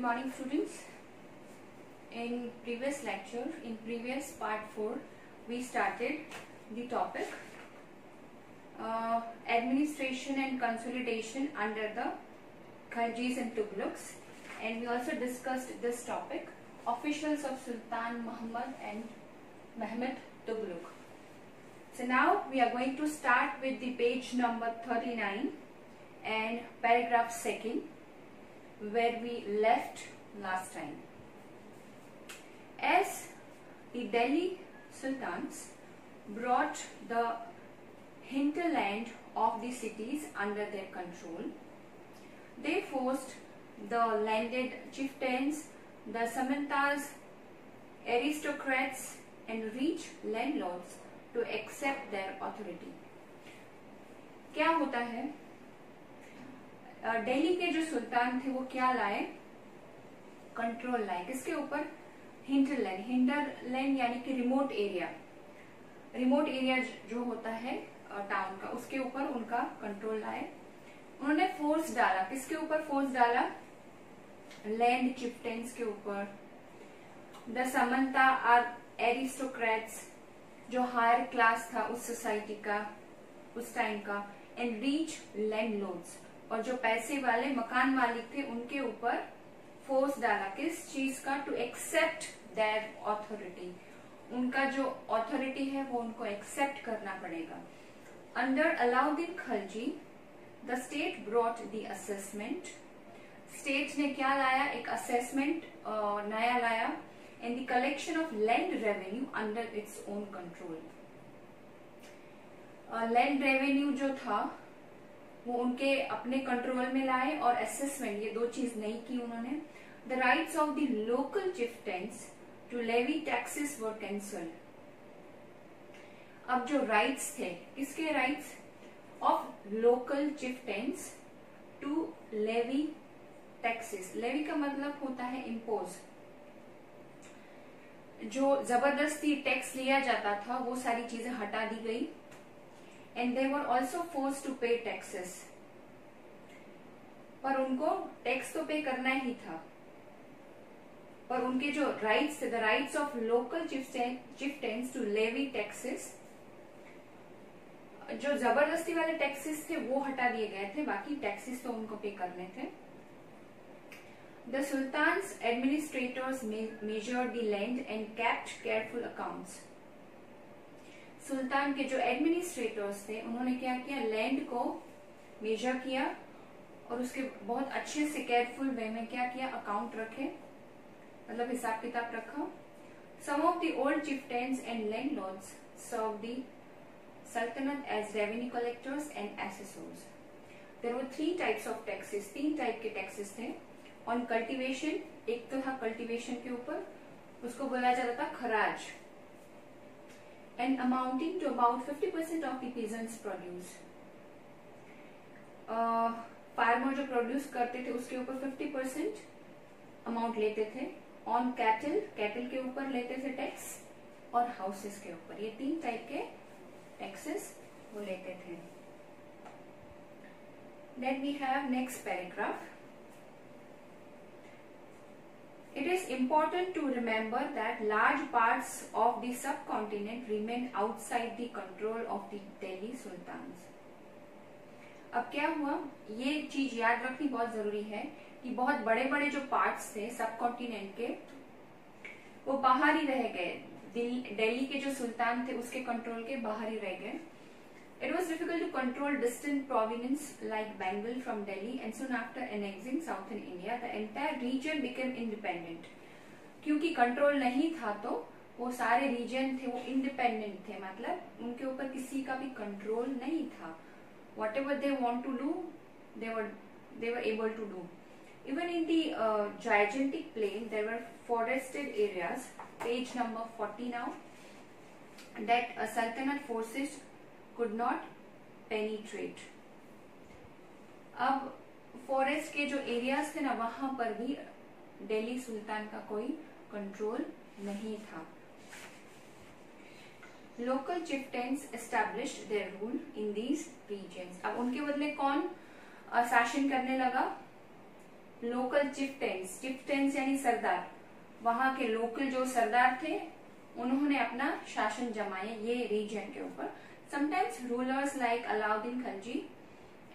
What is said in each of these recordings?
morning students. In previous lecture, in previous part 4, we started the topic administration and consolidation under the Khaljis and Tughlaqs, and we also discussed this topic, officials of Sultan Muhammad and Mehmed Tughlaq. So now we are going to start with the page number 39 and paragraph 2, where we left last time. As the Delhi Sultans brought the hinterland of the cities under their control, they forced the landed chieftains, the samantas, aristocrats and rich landlords to accept their authority. क्या होता है, दिल्ली के जो सुल्तान थे वो क्या लाए, control लाए, किसके ऊपर, हिंटरलैंड, हिंटरलैंड यानी कि रिमोट एरिया जो होता है टाउन का, उसके ऊपर उनका कंट्रोल लाए. उन्होंने फोर्स डाला, किसके ऊपर फोर्स डाला, लैंड चिफ्टेंस के ऊपर, द समंता आर एरिस्टोक्रेट्स जो हायर क्लास था उस सोसाइटी का उस टाइम का, एंड रिच लैंडलॉर्ड्स और जो पैसे वाले मकान मालिक थे उनके ऊपर फोर्स डाला, किस चीज का, टू एक्सेप्ट देयर ऑथोरिटी, उनका जो ऑथोरिटी है वो उनको एक्सेप्ट करना पड़ेगा. Under Alauddin Khalji the state brought the assessment, state ने क्या लाया, एक असेसमेंट नया लाया, and the collection of land revenue under its own control. Land revenue जो था वो उनके अपने कंट्रोल में लाए, और असेसमेंट, ये दो चीज नहीं की उन्होंने. The rights of the local chieftains to levy taxes were cancelled. अब जो राइट्स थे, किसके rights, of local chieftains to levy taxes. Levy का मतलब होता है इम्पोज, जो जबरदस्ती टैक्स लिया जाता था वो सारी चीजें हटा दी गई. And they were also forced to pay taxes. पर उनको टैक्स तो पे करना ही था, पर उनके जो राइट्स थे, the rights of local chieftains to levy taxes, जो जबरदस्ती वाले टैक्सेस थे वो हटा दिए गए थे, बाकी टैक्सेस तो उनको पे करने थे. The sultan's administrators measured the land and kept careful accounts. सुल्तान के जो एडमिनिस्ट्रेटर्स थे उन्होंने क्या किया, लैंड को मेजर किया और उसके बहुत अच्छे से केयरफुल वे में क्या किया, अकाउंट रखे, मतलब हिसाब किताब रखा. Some of the old chieftains and landlords serve the sultanate as revenue collectors and assessors. There were 3 types of taxes, 3 type के टैक्सेस थे. ऑन कल्टीवेशन, एक तो था कल्टीवेशन के ऊपर, उसको बोला जाता था खराज, and amounting to about 50% of the peasants' produce. Farmer जो प्रोड्यूस करते थे उसके ऊपर 50% अमाउंट लेते थे. ऑन कैटल, कैटल के ऊपर लेते थे टैक्स, और हाउसेस के ऊपर, ये 3 टाइप के टैक्सेस वो लेते थे. Then we have next paragraph. It is important to remember that large parts of the subcontinent remain outside the control of the Delhi Sultans. अब क्या हुआ, ये चीज याद रखनी बहुत जरूरी है कि बहुत बड़े बड़े जो पार्ट्स थे सबकॉन्टिनेंट के, वो बाहर ही रह गए, दिल्ली के जो सुल्तान थे उसके कंट्रोल के बाहर ही रह गए. It was difficult to control distant provinces like Bengal from Delhi, and soon after annexing southern India, the entire region became independent. क्योंकि कंट्रोल नहीं था तो वो सारे रीजन थे वो इंडिपेंडेंट थे, मतलब उनके ऊपर किसी का भी कंट्रोल नहीं था. Whatever they want to do, they were able to do. Even in the gigantic plain, there were forested areas. Page number 40 now. That Sultanate forces could not penetrate. अब फॉरेस्ट के जो एरियाज थे ना, वहां पर भी दिल्ली सुल्तान का कोई कंट्रोल नहीं था. Local chieftains established their rule in these regions. अब उनके बदले कौन शासन करने लगा, लोकल चिफ्टेंस यानी सरदार, वहां के लोकल जो सरदार थे उन्होंने अपना शासन जमाया ये रीजन के ऊपर. Sometimes rulers like Alauddin Khilji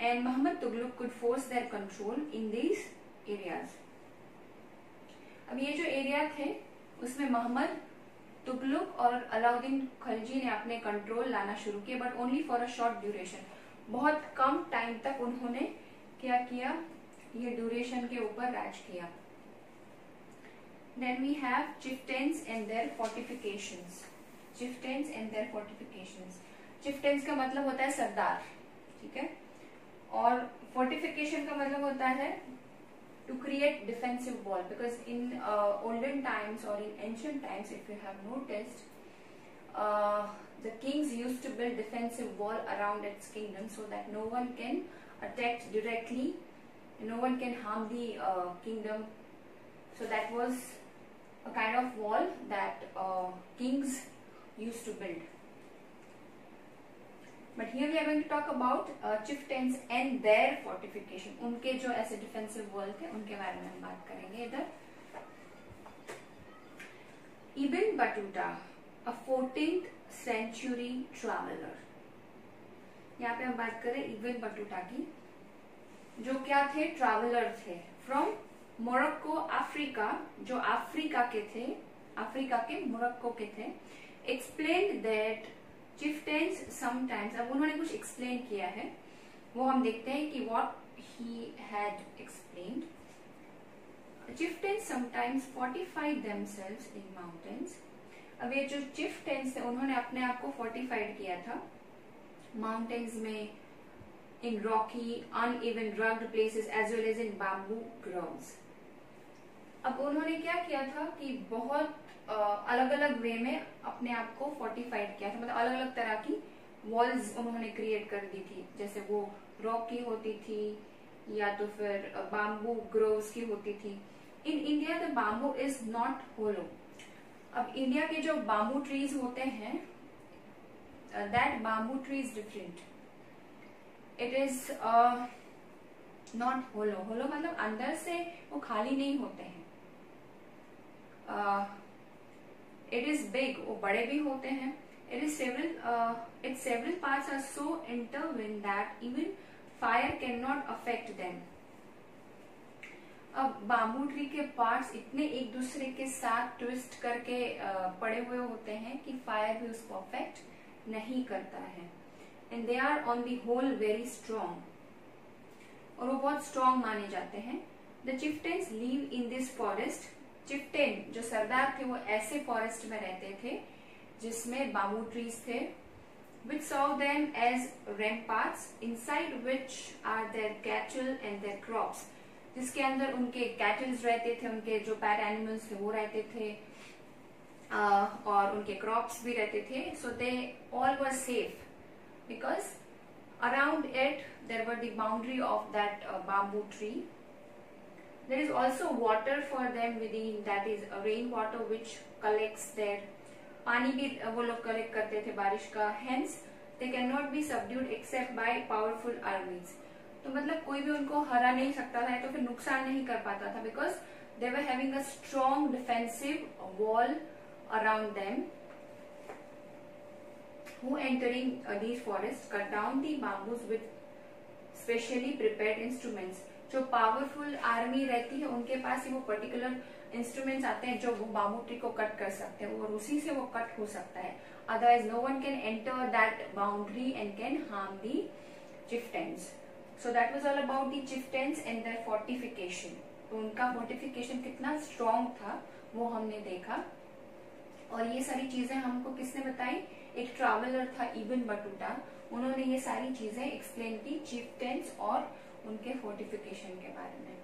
and Mohammad Tughlaq could force their control in these areas. अब ये जो एरिया थे उसमें मोहम्मद तुगलक और अलाउद्दीन खिलजी ने अपने कंट्रोल लाना शुरू किया, but only for a short duration. बहुत कम टाइम तक उन्होंने क्या किया, ये ड्यूरेशन के ऊपर राज किया. Then we have chieftains and their fortifications. Chieftains and their fortifications. Chieftains का मतलब होता है सरदार, ठीक है, और fortification का मतलब होता है to create defensive wall, because in olden times or in ancient times, if you have noticed, the kings used to build defensive wall around its kingdom so that no one can attack directly, no one can harm the kingdom. So that was a kind of wall that kings used to build. But here we are going to talk about chieftains and their fortification. उनके जो ऐसे defensive wall थे उनके बारे में हम बात करेंगे. इधर Ibn Battuta, a 14th century traveler. यहाँ पे हम बात करें इब्न बटूटा की, जो क्या थे, ट्रैवलर थे फ्रॉम मोरक्को, अफ्रीका, जो अफ्रीका के थे, अफ्रीका के मोरक्को के थे. एक्सप्लेन दैट चिफ्टेंस समटाइम्स, अब उन्होंने कुछ एक्सप्लेन किया है, वो हम देखते हैं कि what he had explained. Chieftains sometimes fortified themselves in mountains. अब ये जो चिफ्टेंस थे उन्होंने अपने आप को फोर्टिफाइड किया था माउंटेन्स में, in rocky, uneven, rugged places as well as in bamboo groves. अब उन्होंने क्या किया था कि बहुत अलग अलग वे में अपने आप को फोर्टिफाइड किया था, मतलब अलग अलग तरह की वॉल्स उन्होंने क्रिएट कर दी थी. जैसे वो रॉक की होती थी या तो फिर बाम्बू ग्रोव्स की होती थी. In India the bamboo is not hollow. अब इंडिया के जो बाम्बू ट्रीज होते हैं, that bamboo tree is different. It is not hollow. Hollow मतलब अंदर से वो खाली नहीं होते हैं. इट इज बिग, वो बड़े भी होते हैं. It is its several parts are so interwoven that even fire can not affect them. अब बाम्बू ट्री के पार्ट्स इतने एक दूसरे के साथ ट्विस्ट करके पड़े हुए होते हैं कि फायर भी उसको अफेक्ट नहीं करता है. And they are on the whole very strong. और वो बहुत strong माने जाते हैं. The chieftains live in this forest. Chieftain जो सरदार थे वो ऐसे फॉरेस्ट में रहते थे जिसमें बाम्बू ट्रीज थे, which serve them as ramparts, inside which are their cattle and their crops. जिसके अंदर उनके कैटल्स रहते थे, उनके जो पैट एनिमल्स थे वो रहते थे, और उनके क्रॉप्स भी रहते थे. So they all were safe. Because around it there were the boundary of that bamboo tree. There is also water for them within, that is rain water which collects there. पानी भी वो लोग collect करते थे बारिश का. Hence they cannot be subdued except by powerful armies. तो मतलब कोई भी उनको हरा नहीं सकता था, तो फिर नुकसान नहीं कर पाता था, because they were having a strong defensive wall around them. Who entering these forests cut down the bamboos with specially prepared instruments. जो पावरफुल आर्मी रहती है उनके पास ही वो पर्टिकुलर इंस्ट्रूमेंट्स आते हैं जो वो बाम्बू ट्री को कट कर सकते हैं, और उसी से वो कट हो सकता है. Otherwise no one can enter that boundary and can harm the chieftains. So that was all about the chieftains and their fortification. तो उनका फोर्टिफिकेशन कितना स्ट्रॉन्ग था वो हमने देखा. और ये सारी चीजें हमको किसने बताई, एक ट्रैवलर था इब्न बटूटा, उन्होंने ये सारी चीजें एक्सप्लेन की चिफ्टेंस और उनके फोर्टिफिकेशन के बारे में.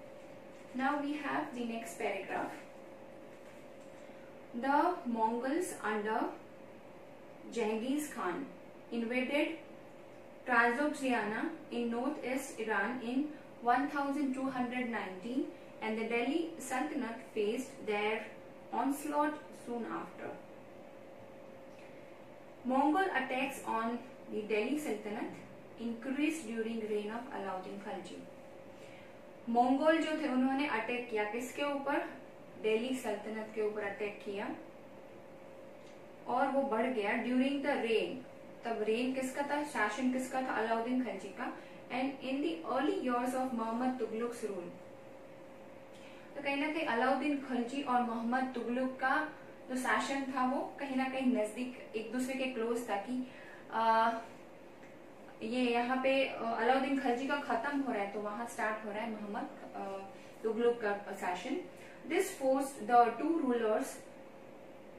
Now we have the next paragraph. The Mongols under Jahangir Khan invaded Transoxiana in north east Iran in 1290 and the Delhi Sultanate faced their onslaught soon after. Mongol attacks on the Delhi Sultanate increased during reign of Alauddin Khilji. Mongol जो थे उन्होंने attack किया किसके ऊपर, दिल्ली सल्तनत के ऊपर attack किया और वो बढ़ गया ड्यूरिंग द रेन। तब रेन किसका था, शासन किसका था, अलाउद्दीन खिलजी का। And in the early years of Muhammad Tughluq's rule, तो कहीं ना कहीं अलाउद्दीन खिलजी और मोहम्मद तुगलक का जो शासन था वो कहीं ना कहीं नजदीक एक दूसरे के क्लोज था कि ये यहाँ पे अलाउद्दीन खिलजी का खत्म हो रहा है तो वहां स्टार्ट हो रहा है मोहम्मद तुगलक का शासन। This forced the two rulers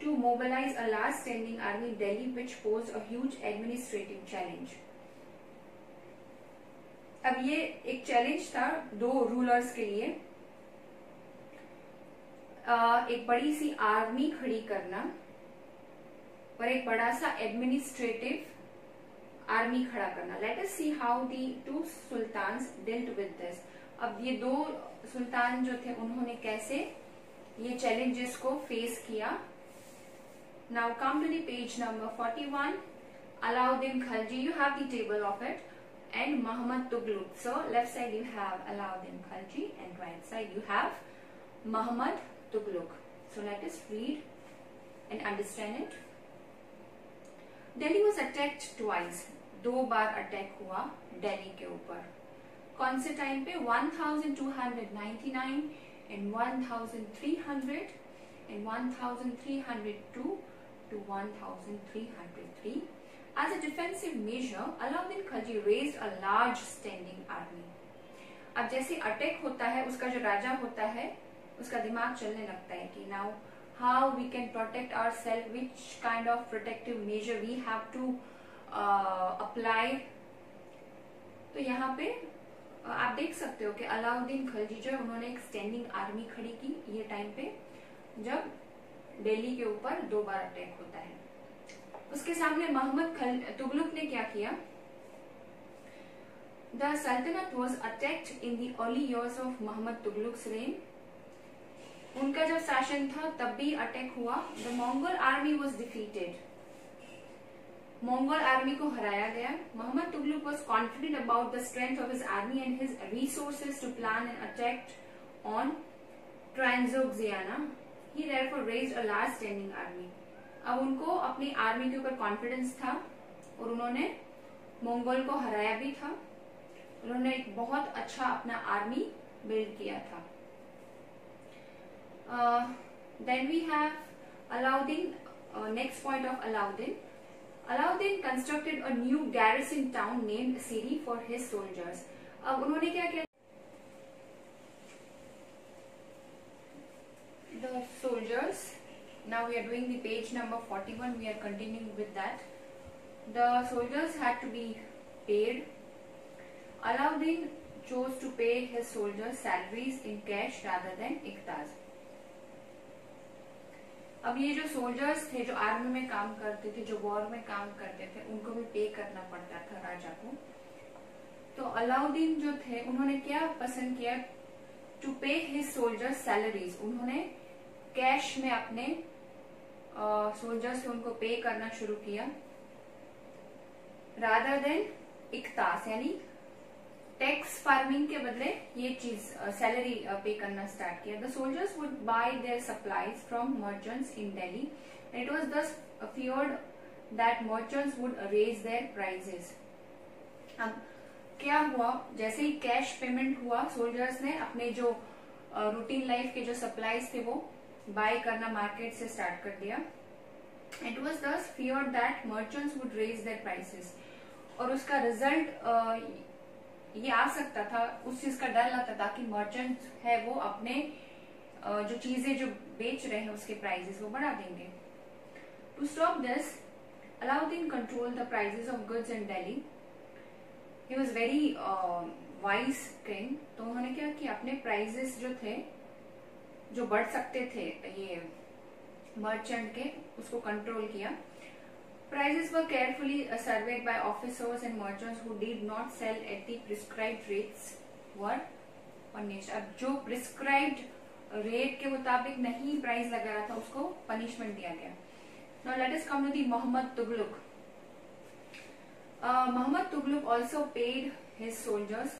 to mobilise a large standing army in Delhi which posed a huge administrative challenge. अब ये एक चैलेंज था दो रूलर्स के लिए, एक बड़ी सी आर्मी खड़ी करना और एक बड़ा सा एडमिनिस्ट्रेटिव आर्मी खड़ा करना। Let us see how the two sultans dealt with this. अब ये दो सुल्तान जो थे उन्होंने कैसे ये चैलेंजेस को फेस किया। Now come to the page number 41, Alauddin Khilji, you have the table of it, and Muhammad Tughlaq. So left side you have Alauddin Khilji and right side you have Muhammad Tughlaq. So let us read and understand it. Delhi was attacked twice. दो बार attack हुआ दिल्ली के ऊपर। कौन से time पे, 1299 and 1300 and 1302 to 1303. As a defensive measure, Alauddin Khilji raised a large standing army. अब जैसे attack होता है उसका जो राजा होता है उसका दिमाग चलने लगता है कि now how we can protect ourselves, which kind of protective measure we have to apply. तो यहाँ पे आप देख सकते हो कि अलाउद्दीन खिलजी जो है उन्होंने एक स्टैंडिंग आर्मी खड़ी की ये टाइम पे जब दिल्ली के ऊपर दो बार अटैक होता है। उसके सामने मोहम्मद तुगलक ने क्या किया, the sultanate was attacked in the early years of Muhammad Tughluq's reign. उनका जब शासन था तब भी अटैक हुआ। The Mongol army was defeated, Mongol army को हराया गया। Muhammad Tughluq was confident about the strength of his army and his resources to plan an attack on Transoxiana. He therefore raised a large standing army. अब उनको अपनी army के ऊपर confidence था और उन्होंने मंगोल को हराया भी था। उन्होंने एक बहुत अच्छा अपना आर्मी बिल्ड किया था। Then we have Alauddin. Next point of Alauddin. Alauddin constructed a new garrison town named Siri for his soldiers. अब उन्होंने क्या किया? The soldiers. Now we are doing the page number 41. We are continuing with that. The soldiers had to be paid. Alauddin chose to pay his soldiers salaries in cash rather than iqtas. अब ये जो soldiers थे जो army में काम करते थे, जो वॉर में काम करते थे, उनको भी पे करना पड़ता था राजा को। तो अलाउद्दीन जो थे उन्होंने क्या पसंद किया, टू पे हिज सोल्जर्स सैलरीज। उन्होंने कैश में अपने सोल्जर्स से उनको पे करना शुरू किया, रादर देन इकतास यानी टैक्स फार्मिंग के बदले ये चीज सैलरी पे करना स्टार्ट किया। The soldiers would buy their supplies from merchants in Delhi and it was thus feared that merchants would raise their prices. अब क्या हुआ, जैसे ही कैश पेमेंट हुआ सोल्जर्स ने अपने जो रूटीन लाइफ के जो सप्लाईज थे वो बाय करना मार्केट से स्टार्ट कर दिया। It was thus feared that merchants would raise their prices. और उसका रिजल्ट ये आ सकता था, उस चीज का डर लगता था कि मर्चेंट है वो अपने जो चीजें जो बेच रहे हैं उसके प्राइसेस वो बढ़ा देंगे। To stop this Alauddin control the prices of goods in Delhi. He was very wise king. तो उन्होंने क्या किया, अपने प्राइसेस जो थे जो बढ़ सकते थे ये मर्चेंट के, उसको कंट्रोल किया। Prices were carefully surveyed by officers and merchants who did not sell at the prescribed rates were punished. अब जो prescribed rate के मुताबिक नहीं प्राइस लगा रहा था उसको पनिशमेंट दिया गया। Now let us come to the Muhammad Tughlaq. Muhammad Tughlaq also paid his soldiers